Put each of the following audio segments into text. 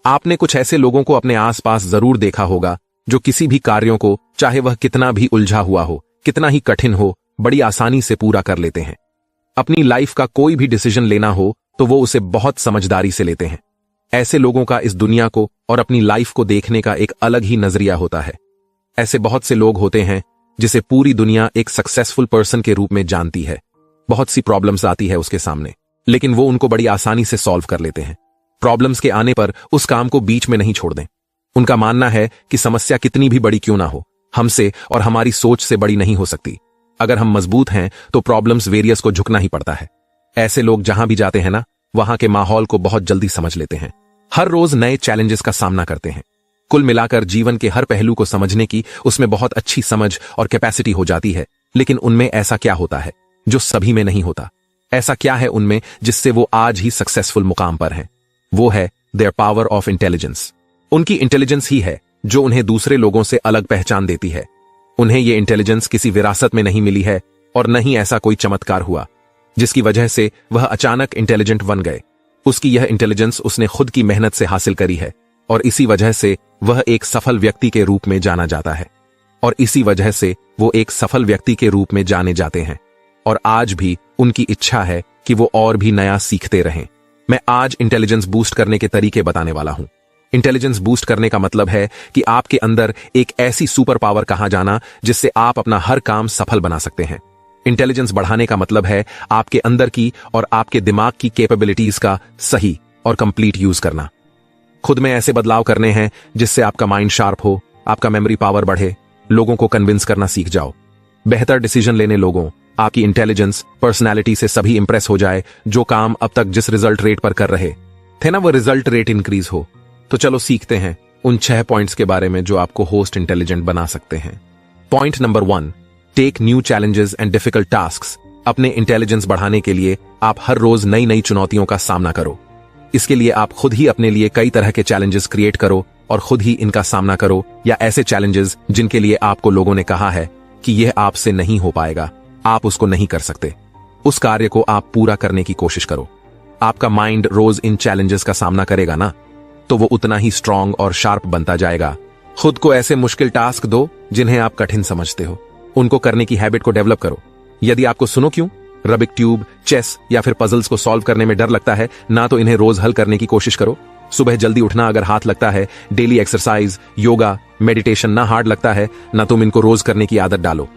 आपने कुछ ऐसे लोगों को अपने आसपास जरूर देखा होगा जो किसी भी कार्यों को, चाहे वह कितना भी उलझा हुआ हो, कितना ही कठिन हो, बड़ी आसानी से पूरा कर लेते हैं। अपनी लाइफ का कोई भी डिसीजन लेना हो तो वो उसे बहुत समझदारी से लेते हैं। ऐसे लोगों का इस दुनिया को और अपनी लाइफ को देखने का एक अलग ही नजरिया होता है। ऐसे बहुत से लोग होते हैं जिसे पूरी दुनिया एक सक्सेसफुल पर्सन के रूप में जानती है। बहुत सी प्रॉब्लम्स आती है उसके सामने, लेकिन वो उनको बड़ी आसानी से सॉल्व कर लेते हैं। प्रॉब्लम्स के आने पर उस काम को बीच में नहीं छोड़ दें। उनका मानना है कि समस्या कितनी भी बड़ी क्यों ना हो, हमसे और हमारी सोच से बड़ी नहीं हो सकती। अगर हम मजबूत हैं तो प्रॉब्लम्स वेरियस को झुकना ही पड़ता है। ऐसे लोग जहां भी जाते हैं ना, वहां के माहौल को बहुत जल्दी समझ लेते हैं। हर रोज नए चैलेंजेस का सामना करते हैं। कुल मिलाकर जीवन के हर पहलू को समझने की उसमें बहुत अच्छी समझ और कैपेसिटी हो जाती है। लेकिन उनमें ऐसा क्या होता है जो सभी में नहीं होता? ऐसा क्या है उनमें जिससे वो आज ही सक्सेसफुल मुकाम पर हैं? वो है देयर पावर ऑफ इंटेलिजेंस। उनकी इंटेलिजेंस ही है जो उन्हें दूसरे लोगों से अलग पहचान देती है। उन्हें ये इंटेलिजेंस किसी विरासत में नहीं मिली है और न ही ऐसा कोई चमत्कार हुआ जिसकी वजह से वह अचानक इंटेलिजेंट बन गए। उसकी यह इंटेलिजेंस उसने खुद की मेहनत से हासिल करी है और इसी वजह से वह एक सफल व्यक्ति के रूप में जाना जाता है। और इसी वजह से वो एक सफल व्यक्ति के रूप में जाने जाते हैं। और आज भी उनकी इच्छा है कि वो और भी नया सीखते रहें। मैं आज इंटेलिजेंस बूस्ट करने के तरीके बताने वाला हूं। इंटेलिजेंस बूस्ट करने का मतलब है कि आपके अंदर एक ऐसी सुपर पावर कहां जाना जिससे आप अपना हर काम सफल बना सकते हैं। इंटेलिजेंस बढ़ाने का मतलब है आपके अंदर की और आपके दिमाग की कैपेबिलिटीज का सही और कंप्लीट यूज करना। खुद में ऐसे बदलाव करने हैं जिससे आपका माइंड शार्प हो, आपका मेमोरी पावर बढ़े, लोगों को कन्विंस करना सीख जाओ, बेहतर डिसीजन लेने लोगों, आपकी इंटेलिजेंस, पर्सनैलिटी से सभी इंप्रेस हो जाए। जो काम अब तक जिस रिजल्ट रेट पर कर रहे थे ना, वो रिजल्ट रेट इंक्रीज हो। तो चलो सीखते हैं उन 6 पॉइंट्स के बारे में जो आपको होस्ट इंटेलिजेंट बना सकते हैं। Point number 1, take new challenges and difficult tasks. अपने इंटेलिजेंस बढ़ाने के लिए आप हर रोज नई नई चुनौतियों का सामना करो। इसके लिए आप खुद ही अपने लिए कई तरह के चैलेंजेस क्रिएट करो और खुद ही इनका सामना करो, या ऐसे चैलेंजेस जिनके लिए आपको लोगों ने कहा है कि यह आपसे नहीं हो पाएगा, आप उसको नहीं कर सकते, उस कार्य को आप पूरा करने की कोशिश करो। आपका माइंड रोज इन चैलेंजेस का सामना करेगा ना, तो वो उतना ही स्ट्रांग और शार्प बनता जाएगा। खुद को ऐसे मुश्किल टास्क दो जिन्हें आप कठिन समझते हो, उनको करने की हैबिट को डेवलप करो। यदि आपको सुनो क्यों रबिक ट्यूब, चेस या फिर पजल्स को सॉल्व करने में डर लगता है ना, तो इन्हें रोज हल करने की कोशिश करो। सुबह जल्दी उठना अगर हाथ लगता है, डेली एक्सरसाइज, योगा, मेडिटेशन ना हार्ड लगता है ना, तुम इनको रोज करने की आदत डालो।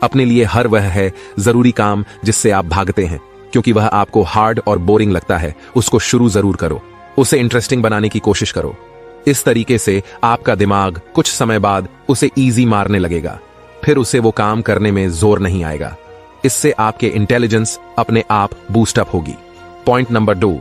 अपने लिए हर वह है जरूरी काम जिससे आप भागते हैं क्योंकि वह आपको हार्ड और बोरिंग लगता है, उसको शुरू जरूर करो, उसे इंटरेस्टिंग बनाने की कोशिश करो। इस तरीके से आपका दिमाग कुछ समय बाद उसे इजी मारने लगेगा, फिर उसे वो काम करने में जोर नहीं आएगा। इससे आपके इंटेलिजेंस अपने आप बूस्टअप होगी। पॉइंट नंबर 2,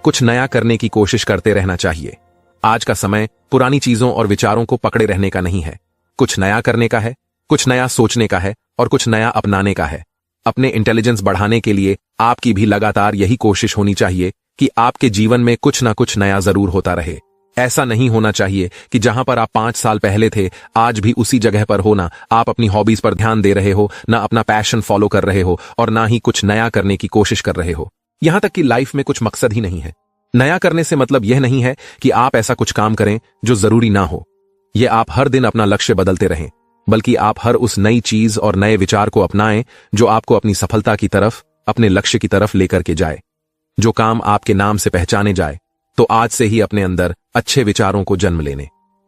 कुछ नया करने की कोशिश करते रहना चाहिए। आज का समय पुरानी चीजों और विचारों को पकड़े रहने का नहीं है, कुछ नया करने का है, कुछ नया सोचने का है और कुछ नया अपनाने का है। अपने इंटेलिजेंस बढ़ाने के लिए आपकी भी लगातार यही कोशिश होनी चाहिए कि आपके जीवन में कुछ ना कुछ नया जरूर होता रहे। ऐसा नहीं होना चाहिए कि जहां पर आप 5 साल पहले थे आज भी उसी जगह पर हो, ना आप अपनी हॉबीज पर ध्यान दे रहे हो, ना अपना पैशन फॉलो कर रहे हो और ना ही कुछ नया करने की कोशिश कर रहे हो। यहां तक कि लाइफ में कुछ मकसद ही नहीं है। नया करने से मतलब यह नहीं है कि आप ऐसा कुछ काम करें जो जरूरी ना हो। यह आप हर दिन अपना लक्ष्य बदलते रहें, बल्कि आप हर उस नई चीज और नए विचार को अपनाएं जो आपको अपनी सफलता की तरफ, अपने लक्ष्य की तरफ लेकर के जाए। जो काम आपके नाम से पहचाने जाए, तो आज से ही अपने अंदर अच्छे विचारों को जन्म लेने।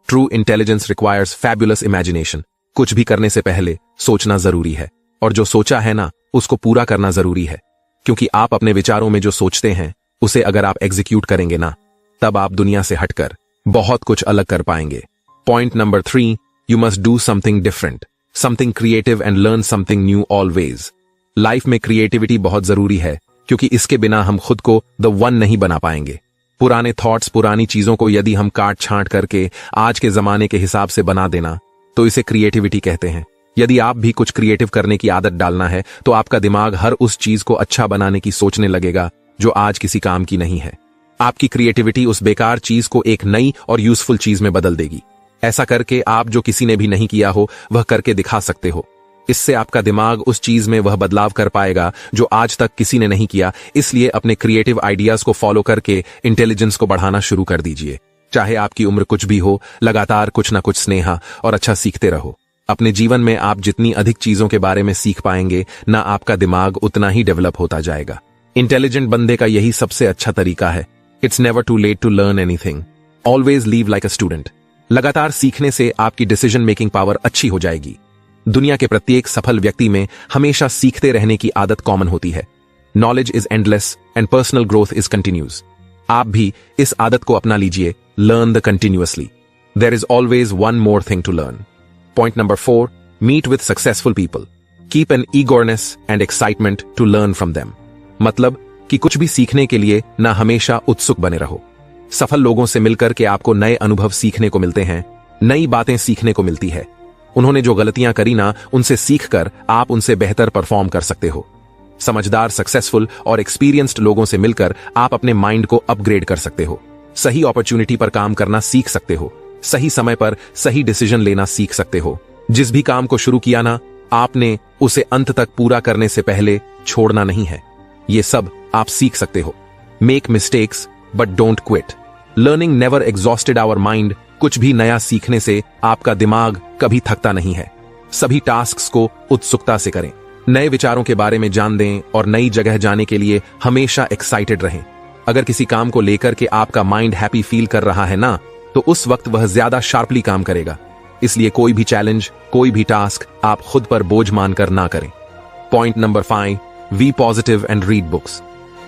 True intelligence requires fabulous imagination. कुछ भी करने से पहले सोचना जरूरी है, और जो सोचा है ना, उसको पूरा करना जरूरी है, क्योंकि आप अपने विचारों में जो सोचते हैं उसे अगर आप एग्जीक्यूट करेंगे ना, तब आप दुनिया से हटकर बहुत कुछ अलग कर पाएंगे। Point number 3, you must do something different, something creative and learn something new always. Life में क्रिएटिविटी बहुत जरूरी है, क्योंकि इसके बिना हम खुद को द वन नहीं बना पाएंगे। पुराने थॉट्स, पुरानी चीजों को यदि हम काट छांट करके आज के जमाने के हिसाब से बना देना, तो इसे क्रिएटिविटी कहते हैं। यदि आप भी कुछ क्रिएटिव करने की आदत डालना है, तो आपका दिमाग हर उस चीज को अच्छा बनाने की सोचने लगेगा जो आज किसी काम की नहीं है। आपकी क्रिएटिविटी उस बेकार चीज को एक नई और यूजफुल चीज में बदल देगी। ऐसा करके आप जो किसी ने भी नहीं किया हो वह करके दिखा सकते हो। इससे आपका दिमाग उस चीज में वह बदलाव कर पाएगा जो आज तक किसी ने नहीं किया। इसलिए अपने क्रिएटिव आइडियाज को फॉलो करके इंटेलिजेंस को बढ़ाना शुरू कर दीजिए। चाहे आपकी उम्र कुछ भी हो, लगातार कुछ ना कुछ स्नेहा और अच्छा सीखते रहो। अपने जीवन में आप जितनी अधिक चीजों के बारे में सीख पाएंगे ना आपका दिमाग उतना ही डेवलप होता जाएगा। इंटेलिजेंट बंदे का यही सबसे अच्छा तरीका है। It's never too late to learn anything. Always live like a student. लगातार सीखने से आपकी डिसीजन मेकिंग पावर अच्छी हो जाएगी। दुनिया के प्रत्येक सफल व्यक्ति में हमेशा सीखते रहने की आदत कॉमन होती है। Knowledge is endless and personal growth is continuous. आप भी इस आदत को अपना लीजिए। Learn the continuously. There is always one more thing to learn. Point number 4, meet with successful people. Keep an eagerness and excitement to learn from them. मतलब कि कुछ भी सीखने के लिए ना हमेशा उत्सुक बने रहो। सफल लोगों से मिलकर के आपको नए अनुभव सीखने को मिलते हैं, नई बातें सीखने को मिलती है। उन्होंने जो गलतियां करी ना, उनसे सीखकर आप उनसे बेहतर परफॉर्म कर सकते हो। समझदार, सक्सेसफुल और एक्सपीरियंस्ड लोगों से मिलकर आप अपने माइंड को अपग्रेड कर सकते हो। सही अपॉर्चुनिटी पर काम करना सीख सकते हो। सही समय पर सही डिसीजन लेना सीख सकते हो। जिस भी काम को शुरू किया ना, आपने उसे अंत तक पूरा करने से पहले छोड़ना नहीं है। ये सब आप सीख सकते हो। Make mistakes but don't quit. Learning never exhausted our mind. कुछ भी नया सीखने से आपका दिमाग कभी थकता नहीं है। सभी टास्क्स को उत्सुकता से करें। नए विचारों के बारे में जान दें और नई जगह जाने के लिए हमेशा एक्साइटेड रहें। अगर किसी काम को लेकर के आपका माइंड हैप्पी फील कर रहा है ना, तो उस वक्त वह ज्यादा शार्पली काम करेगा। इसलिए कोई भी चैलेंज, कोई भी टास्क आप खुद पर बोझ मानकर ना करें। Point number 5, be positive and read books.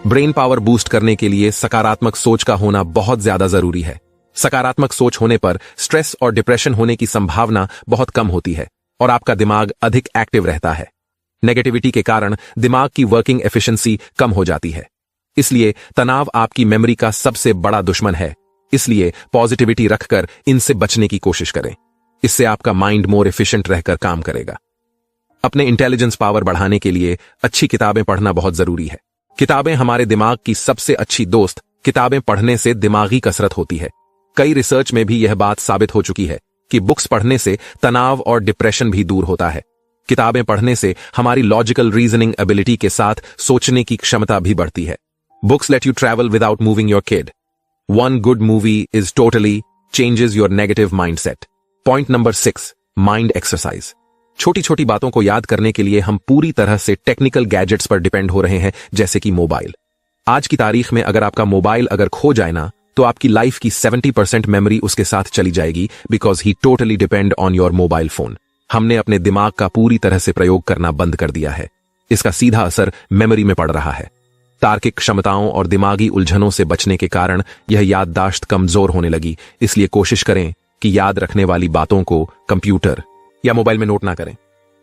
Brain power boost करने के लिए सकारात्मक सोच का होना बहुत ज्यादा जरूरी है। सकारात्मक सोच होने पर स्ट्रेस और डिप्रेशन होने की संभावना बहुत कम होती है और आपका दिमाग अधिक एक्टिव रहता है। नेगेटिविटी के कारण दिमाग की वर्किंग एफिशिएंसी कम हो जाती है। इसलिए तनाव आपकी मेमोरी का सबसे बड़ा दुश्मन है। इसलिए पॉजिटिविटी रखकर इनसे बचने की कोशिश करें। इससे आपका माइंड मोर एफिशिएंट रहकर काम करेगा। अपने इंटेलिजेंस पावर बढ़ाने के लिए अच्छी किताबें पढ़ना बहुत जरूरी है। किताबें हमारे दिमाग की सबसे अच्छी दोस्त। किताबें पढ़ने से दिमागी कसरत होती है। कई रिसर्च में भी यह बात साबित हो चुकी है कि बुक्स पढ़ने से तनाव और डिप्रेशन भी दूर होता है। किताबें पढ़ने से हमारी लॉजिकल रीजनिंग एबिलिटी के साथ सोचने की क्षमता भी बढ़ती है। Books let you travel without moving your kid. One good movie is totally changes your negative mindset. Point number 6, mind exercise. छोटी छोटी बातों को याद करने के लिए हम पूरी तरह से टेक्निकल गैजेट्स पर डिपेंड हो रहे हैं, जैसे कि मोबाइल। आज की तारीख में अगर आपका मोबाइल अगर खो जाए ना, तो आपकी लाइफ की 70% मेमोरी उसके साथ चली जाएगी, because he totally depend on your mobile phone. हमने अपने दिमाग का पूरी तरह से प्रयोग करना बंद कर दिया है। इसका सीधा असर मेमोरी में पड़ रहा है। तार्किक क्षमताओं और दिमागी उलझनों से बचने के कारण यह याददाश्त कमजोर होने लगी। इसलिए कोशिश करें कि याद रखने वाली बातों को कंप्यूटर या मोबाइल में नोट ना करें।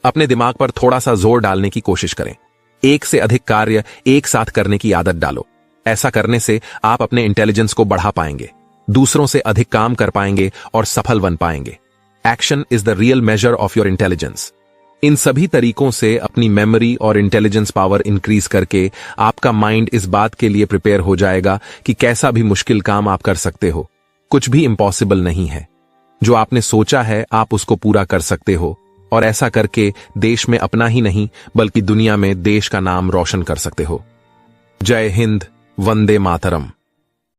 अपने दिमाग पर थोड़ा सा जोर डालने की कोशिश करें। एक से अधिक कार्य एक साथ करने की आदत डालो। ऐसा करने से आप अपने इंटेलिजेंस को बढ़ा पाएंगे, दूसरों से अधिक काम कर पाएंगे और सफल बन पाएंगे। Action is the real measure of your intelligence. इन सभी तरीकों से अपनी मेमोरी और इंटेलिजेंस पावर इंक्रीज करके आपका माइंड इस बात के लिए प्रिपेयर हो जाएगा कि कैसा भी मुश्किल काम आप कर सकते हो। कुछ भी इम्पॉसिबल नहीं है। जो आपने सोचा है आप उसको पूरा कर सकते हो, और ऐसा करके देश में अपना ही नहीं बल्कि दुनिया में देश का नाम रोशन कर सकते हो। जय हिंद, वंदे मातरम।